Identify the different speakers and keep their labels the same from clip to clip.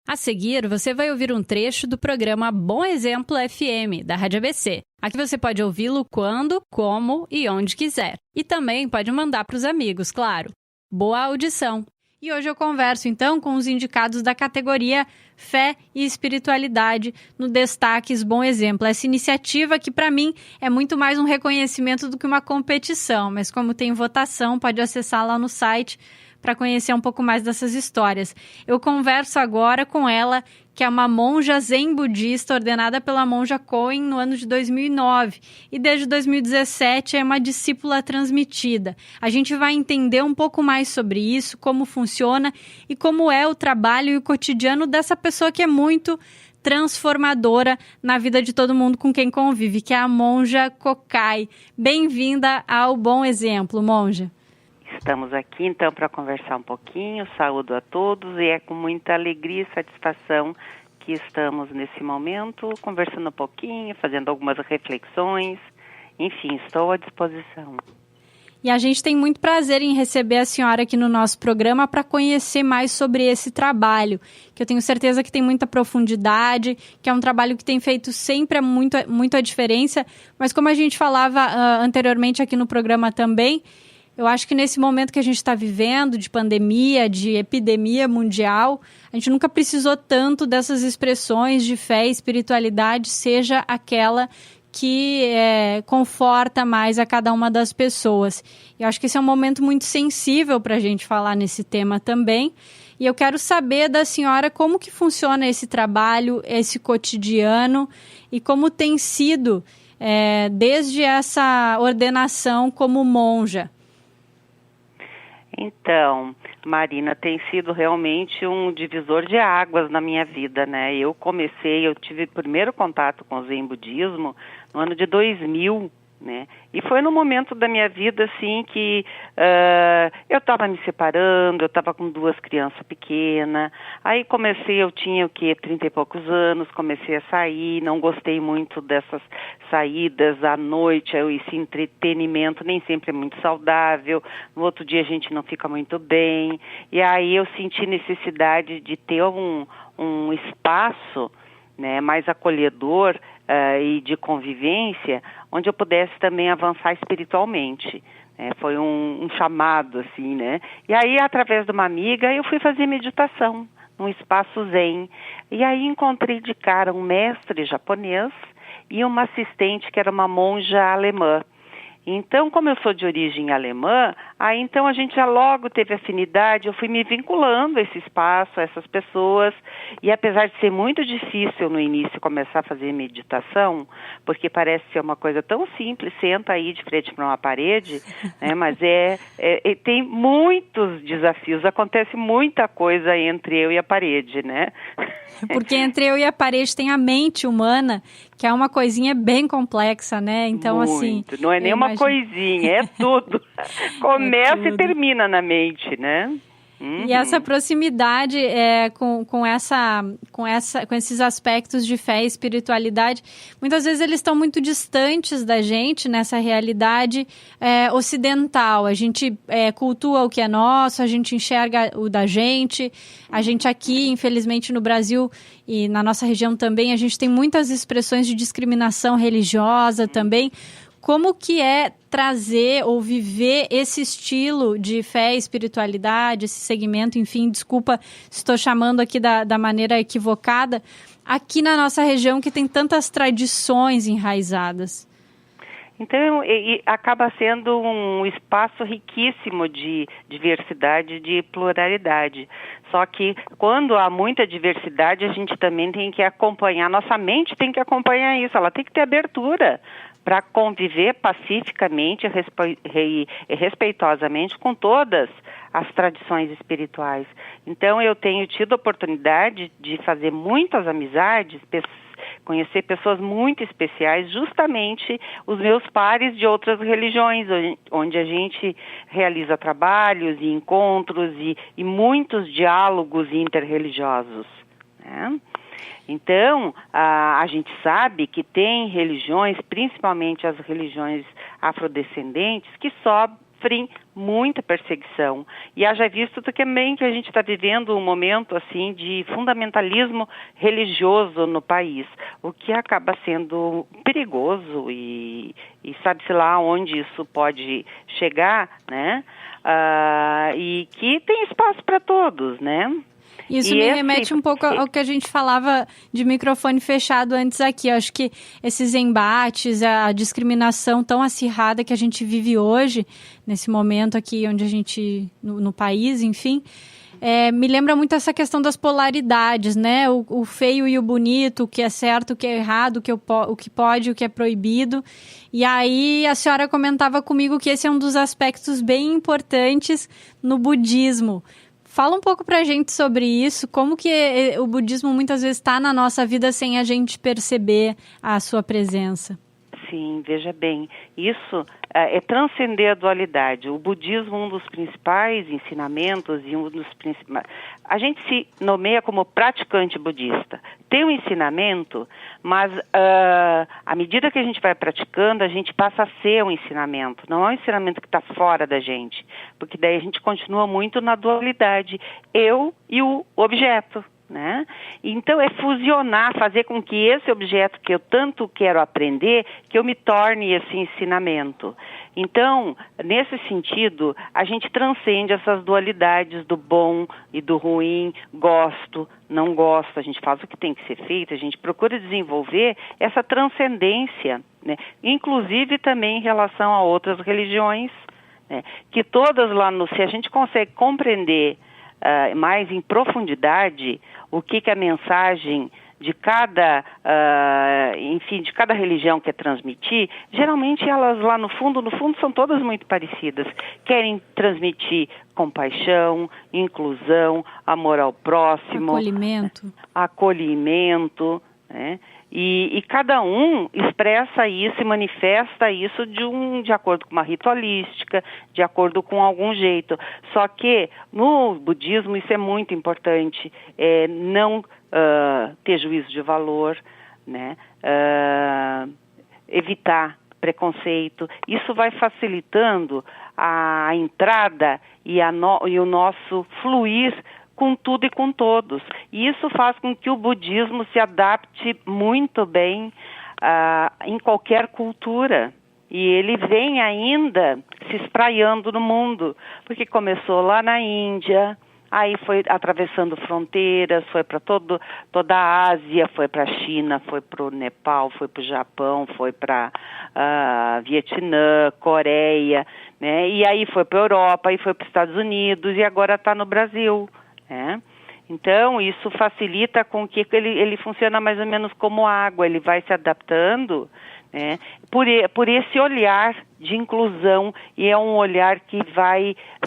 Speaker 1: A seguir, você vai ouvir um trecho do programa Bom Exemplo FM, da Rádio ABC. Aqui você pode ouvi-lo quando, como e onde quiser. E também pode mandar para os amigos, claro. Boa audição! E hoje eu converso, então, com os indicados da categoria Fé e Espiritualidade no Destaques Bom Exemplo. Essa iniciativa que, para mim, é muito mais um reconhecimento do que uma competição, mas como tem votação, pode acessar lá no site para conhecer um pouco mais dessas histórias. Eu converso agora com ela, que é uma monja zen budista ordenada pela monja Koen no ano de 2009 e desde 2017 é uma discípula transmitida. A gente vai entender um pouco mais sobre isso, como funciona e como é o trabalho e o cotidiano dessa pessoa que é muito transformadora na vida de todo mundo com quem convive, que é a monja Kokai. Bem-vinda ao Bom Exemplo, monja.
Speaker 2: Estamos aqui, então, para conversar um pouquinho. Saúdo a todos e é com muita alegria e satisfação que estamos nesse momento conversando um pouquinho, fazendo algumas reflexões. Enfim, estou à disposição.
Speaker 1: E a gente tem muito prazer em receber a senhora aqui no nosso programa para conhecer mais sobre esse trabalho, que eu tenho certeza que tem muita profundidade, que é um trabalho que tem feito sempre muito a diferença, mas como a gente falava anteriormente aqui no programa também, eu acho que nesse momento que a gente está vivendo, de pandemia, de epidemia mundial, a gente nunca precisou tanto dessas expressões de fé e espiritualidade, seja aquela que conforta mais a cada uma das pessoas. Eu acho que esse é um momento muito sensível para a gente falar nesse tema também. E eu quero saber da senhora como que funciona esse trabalho, esse cotidiano e como tem sido desde essa ordenação como monja.
Speaker 2: Então, Marina, tem sido realmente um divisor de águas na minha vida, né? Eu tive o primeiro contato com o Zen Budismo no ano de 2000, né? E foi no momento da minha vida, assim, que eu estava me separando, eu estava com 2 crianças pequenas, aí eu tinha 30 e poucos anos, comecei a sair, não gostei muito dessas saídas à noite, esse entretenimento nem sempre é muito saudável, no outro dia a gente não fica muito bem, e aí eu senti necessidade de ter um espaço, né, mais acolhedor e de convivência, onde eu pudesse também avançar espiritualmente. Foi um chamado, assim, né? E aí, através de uma amiga, eu fui fazer meditação num espaço zen. E aí encontrei de cara um mestre japonês e uma assistente que era uma monja alemã. Então, como eu sou de origem alemã, aí então a gente já logo teve afinidade, eu fui me vinculando a esse espaço, a essas pessoas, e apesar de ser muito difícil no início começar a fazer meditação, porque parece ser uma coisa tão simples, senta aí de frente para uma parede, né, mas tem muitos desafios, acontece muita coisa entre eu e a parede, né?
Speaker 1: Porque entre eu e a parede tem a mente humana, que é uma coisinha bem complexa, né? Então,
Speaker 2: muito.
Speaker 1: Assim...
Speaker 2: Não é nem uma coisinha, é tudo. Começa
Speaker 1: tudo.
Speaker 2: E termina na mente, né?
Speaker 1: E essa proximidade com esses aspectos de fé e espiritualidade, muitas vezes eles estão muito distantes da gente nessa realidade ocidental. A gente cultua o que é nosso, a gente enxerga o da gente. A gente aqui, infelizmente, no Brasil e na nossa região também, a gente tem muitas expressões de discriminação religiosa também. Como que é trazer ou viver esse estilo de fé e espiritualidade, esse segmento, enfim, desculpa se estou chamando aqui da maneira equivocada, aqui na nossa região que tem tantas tradições enraizadas?
Speaker 2: Então, acaba sendo um espaço riquíssimo de diversidade, de pluralidade. Só que quando há muita diversidade, a gente também tem que acompanhar, nossa mente tem que acompanhar isso, ela tem que ter abertura para conviver pacificamente e respeitosamente com todas as tradições espirituais. Então, eu tenho tido a oportunidade de fazer muitas amizades, conhecer pessoas muito especiais, justamente os meus pares de outras religiões, onde a gente realiza trabalhos e encontros e muitos diálogos interreligiosos, né? Então, a gente sabe que tem religiões, principalmente as religiões afrodescendentes, que só sofrem muita perseguição. E haja visto também que a gente está vivendo um momento assim de fundamentalismo religioso no país, o que acaba sendo perigoso e sabe-se lá onde isso pode chegar, né? E que tem espaço para todos, né?
Speaker 1: Isso me remete um pouco ao que a gente falava de microfone fechado antes aqui. Eu acho que esses embates, a discriminação tão acirrada que a gente vive hoje, nesse momento aqui onde a gente, no país, enfim, me lembra muito essa questão das polaridades, né? O feio e o bonito, o que é certo, o que é errado, o que pode, o que é proibido. E aí a senhora comentava comigo que esse é um dos aspectos bem importantes no budismo. Fala um pouco pra gente sobre isso, como que o budismo muitas vezes está na nossa vida sem a gente perceber a sua presença.
Speaker 2: Sim, veja bem, isso é transcender a dualidade. O budismo, um dos principais ensinamentos e um dos principais... A gente se nomeia como praticante budista. Tem um ensinamento, mas à medida que a gente vai praticando, a gente passa a ser um ensinamento. Não é um ensinamento que está fora da gente, porque daí a gente continua muito na dualidade. Eu e o objeto. Né? Então é fusionar, fazer com que esse objeto que eu tanto quero aprender, que eu me torne esse ensinamento. Então, nesse sentido, a gente transcende essas dualidades do bom e do ruim, gosto, não gosto, a gente faz o que tem que ser feito, a gente procura desenvolver essa transcendência, né? Inclusive também em relação a outras religiões, né? Que todas lá se a gente consegue compreender mais em profundidade o que a mensagem de cada, de cada religião quer transmitir, geralmente elas lá no fundo são todas muito parecidas. Querem transmitir compaixão, inclusão, amor ao próximo, acolhimento, né? E cada um expressa isso e manifesta isso de acordo com uma ritualística, de acordo com algum jeito. Só que no budismo isso é muito importante, não ter juízo de valor, né? Evitar preconceito. Isso vai facilitando a entrada e o nosso fluir com tudo e com todos. E isso faz com que o budismo se adapte muito bem em qualquer cultura. E ele vem ainda se espraiando no mundo, porque começou lá na Índia, aí foi atravessando fronteiras, foi para toda a Ásia, foi para a China, foi para o Nepal, foi para o Japão, foi para Vietnã, Coreia, né? E aí foi para a Europa, aí foi para os Estados Unidos e agora está no Brasil. Então, isso facilita com que ele funciona mais ou menos como água, ele vai se adaptando, né, por esse olhar de inclusão, e é um olhar que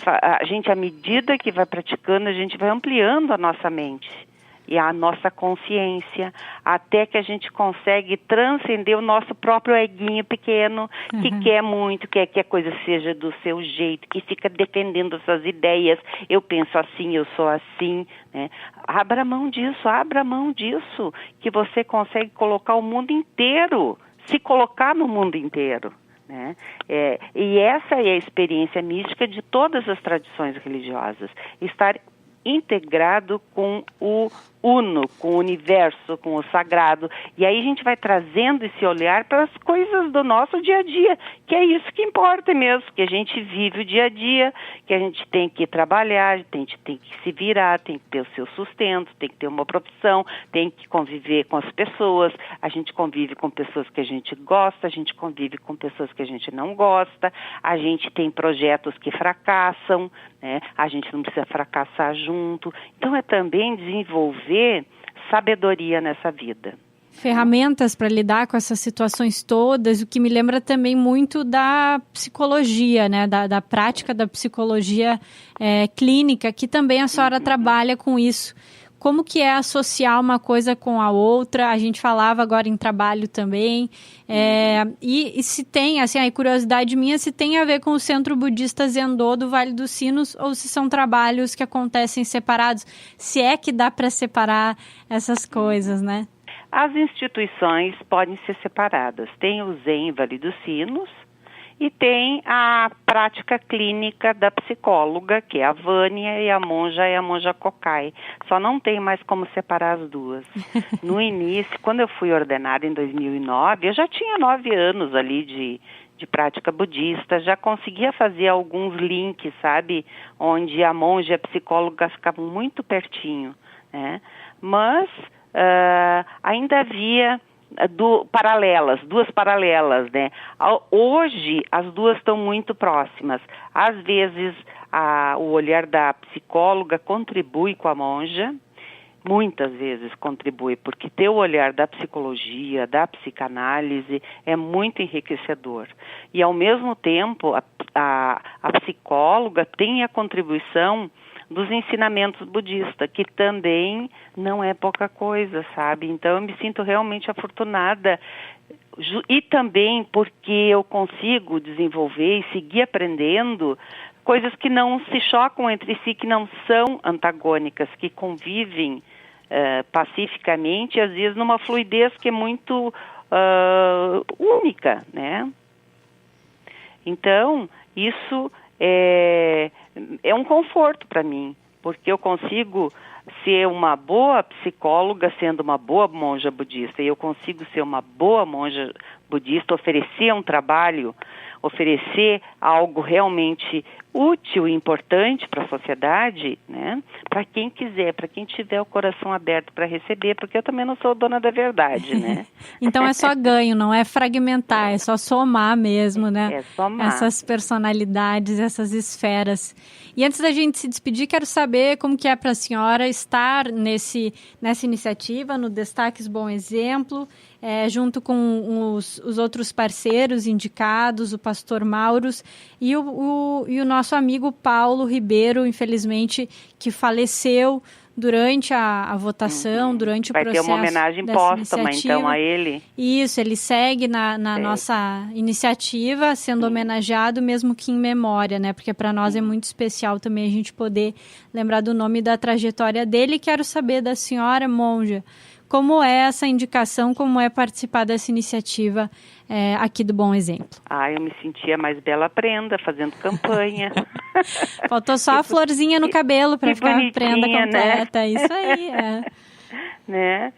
Speaker 2: a gente, à medida que vai praticando, a gente vai ampliando a nossa mente e a nossa consciência, até que a gente consegue transcender o nosso próprio eguinho pequeno, que quer muito, quer que a coisa seja do seu jeito, que fica defendendo essas ideias, eu penso assim, eu sou assim, né? Abra mão disso, que você consegue colocar o mundo inteiro, se colocar no mundo inteiro, né? E essa é a experiência mística de todas as tradições religiosas, estar integrado com o uno, com o universo, com o sagrado. E aí a gente vai trazendo esse olhar para as coisas do nosso dia a dia, que é isso que importa mesmo, que a gente vive o dia a dia, que a gente tem que trabalhar, tem que se virar, tem que ter o seu sustento, tem que ter uma profissão, tem que conviver com as pessoas, a gente convive com pessoas que a gente gosta, a gente convive com pessoas que a gente não gosta, a gente tem projetos que fracassam, né? A gente não precisa fracassar junto. Então é também desenvolver sabedoria nessa vida.
Speaker 1: Ferramentas para lidar com essas situações todas, o que me lembra também muito da psicologia, né? Da prática da psicologia clínica, que também a senhora trabalha com isso. Como que é associar uma coisa com a outra? A gente falava agora em trabalho também. E se tem, assim, a curiosidade minha, se tem a ver com o Centro Budista Zendô do Vale dos Sinos ou se são trabalhos que acontecem separados. Se é que dá para separar essas coisas, né?
Speaker 2: As instituições podem ser separadas. Tem o Zen Vale dos Sinos E tem a prática clínica da psicóloga, que é a Vânia, e a monja Cocai. Só não tem mais como separar as duas. No início, quando eu fui ordenada em 2009, eu já tinha 9 anos ali de prática budista, já conseguia fazer alguns links, sabe? Onde a monja e a psicóloga ficavam muito pertinho, né? Mas ainda havia duas paralelas, né? Hoje as duas estão muito próximas. Às vezes o olhar da psicóloga contribui com a monja, muitas vezes contribui, porque ter o olhar da psicologia, da psicanálise é muito enriquecedor. E ao mesmo tempo a psicóloga tem a contribuição dos ensinamentos budistas, que também não é pouca coisa, sabe? Então eu me sinto realmente afortunada, e também porque eu consigo desenvolver e seguir aprendendo coisas que não se chocam entre si, que não são antagônicas, que convivem pacificamente, às vezes numa fluidez que é muito única, né? Então, isso é um conforto para mim, porque eu consigo ser uma boa psicóloga sendo uma boa monja budista, e eu consigo ser uma boa monja budista, oferecer um trabalho, oferecer algo realmente útil e importante para a sociedade, né? Para quem quiser, para quem tiver o coração aberto para receber, porque eu também não sou dona da verdade, né?
Speaker 1: Então é só ganho, não é fragmentar, é só somar mesmo, né?
Speaker 2: É somar.
Speaker 1: Essas personalidades, essas esferas. E antes da gente se despedir, quero saber como que é para a senhora estar nessa iniciativa, no Destaques Bom Exemplo, junto com os outros parceiros indicados, o pastor Mauros e o nosso amigo Paulo Ribeiro, infelizmente, que faleceu durante a votação, durante o processo.
Speaker 2: Vai ter uma homenagem póstuma, então, a ele?
Speaker 1: Isso, ele segue na nossa iniciativa, sendo homenageado, mesmo que em memória, né? Porque para nós é muito especial também a gente poder lembrar do nome e da trajetória dele. Quero saber da senhora, monja, como é essa indicação, como é participar dessa iniciativa aqui do Bom Exemplo?
Speaker 2: Eu me sentia mais bela prenda, fazendo campanha.
Speaker 1: Faltou só a florzinha no cabelo para ficar a prenda completa, né? Isso aí,
Speaker 2: Né?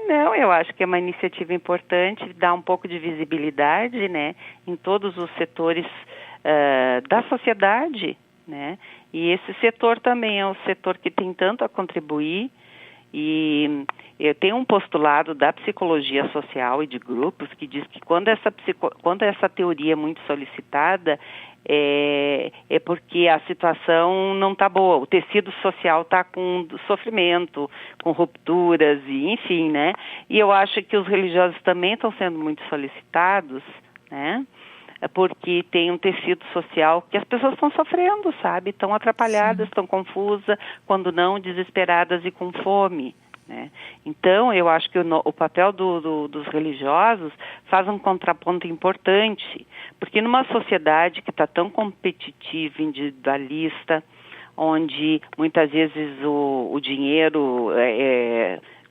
Speaker 2: Não, eu acho que é uma iniciativa importante, dá um pouco de visibilidade, né, em todos os setores da sociedade, né? E esse setor também é um setor que tem tanto a contribuir. E eu tenho um postulado da psicologia social e de grupos que diz que quando essa teoria é muito solicitada, é porque a situação não está boa, o tecido social está com sofrimento, com rupturas, e enfim, né? E eu acho que os religiosos também estão sendo muito solicitados, né? Porque tem um tecido social que as pessoas estão sofrendo, sabe? Estão atrapalhadas, estão confusas, quando não, desesperadas e com fome, né? Então, eu acho que o papel dos religiosos faz um contraponto importante, porque numa sociedade que está tão competitiva, individualista, onde muitas vezes o dinheiro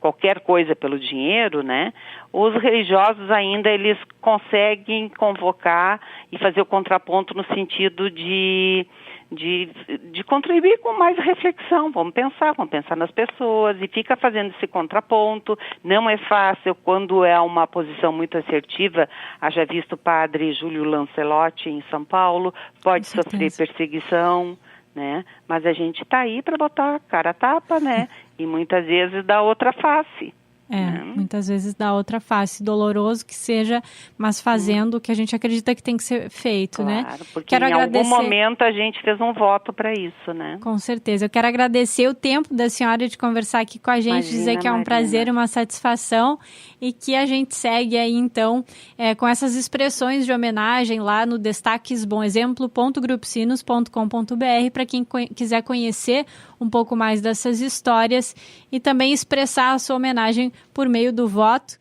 Speaker 2: qualquer coisa pelo dinheiro, né? Os religiosos ainda eles conseguem convocar e fazer o contraponto no sentido de contribuir com mais reflexão. Vamos pensar nas pessoas e fica fazendo esse contraponto. Não é fácil quando é uma posição muito assertiva. Haja visto o padre Júlio Lancelotti em São Paulo, pode sofrer perseguição, né? Mas a gente está aí para botar a cara a tapa, né? E muitas vezes dá outra face.
Speaker 1: Muitas vezes dá outra face, doloroso que seja, mas fazendo o que a gente acredita que tem que ser feito,
Speaker 2: claro,
Speaker 1: né?
Speaker 2: Porque quero agradecer. Algum momento a gente fez um voto para isso, né?
Speaker 1: Com certeza. Eu quero agradecer o tempo da senhora de conversar aqui com a gente, dizer que é um prazer e uma satisfação e que a gente segue aí, então, com essas expressões de homenagem lá no destaquesbomexemplo.gruposinos.com.br para quem quiser conhecer um pouco mais dessas histórias e também expressar a sua homenagem por meio do voto.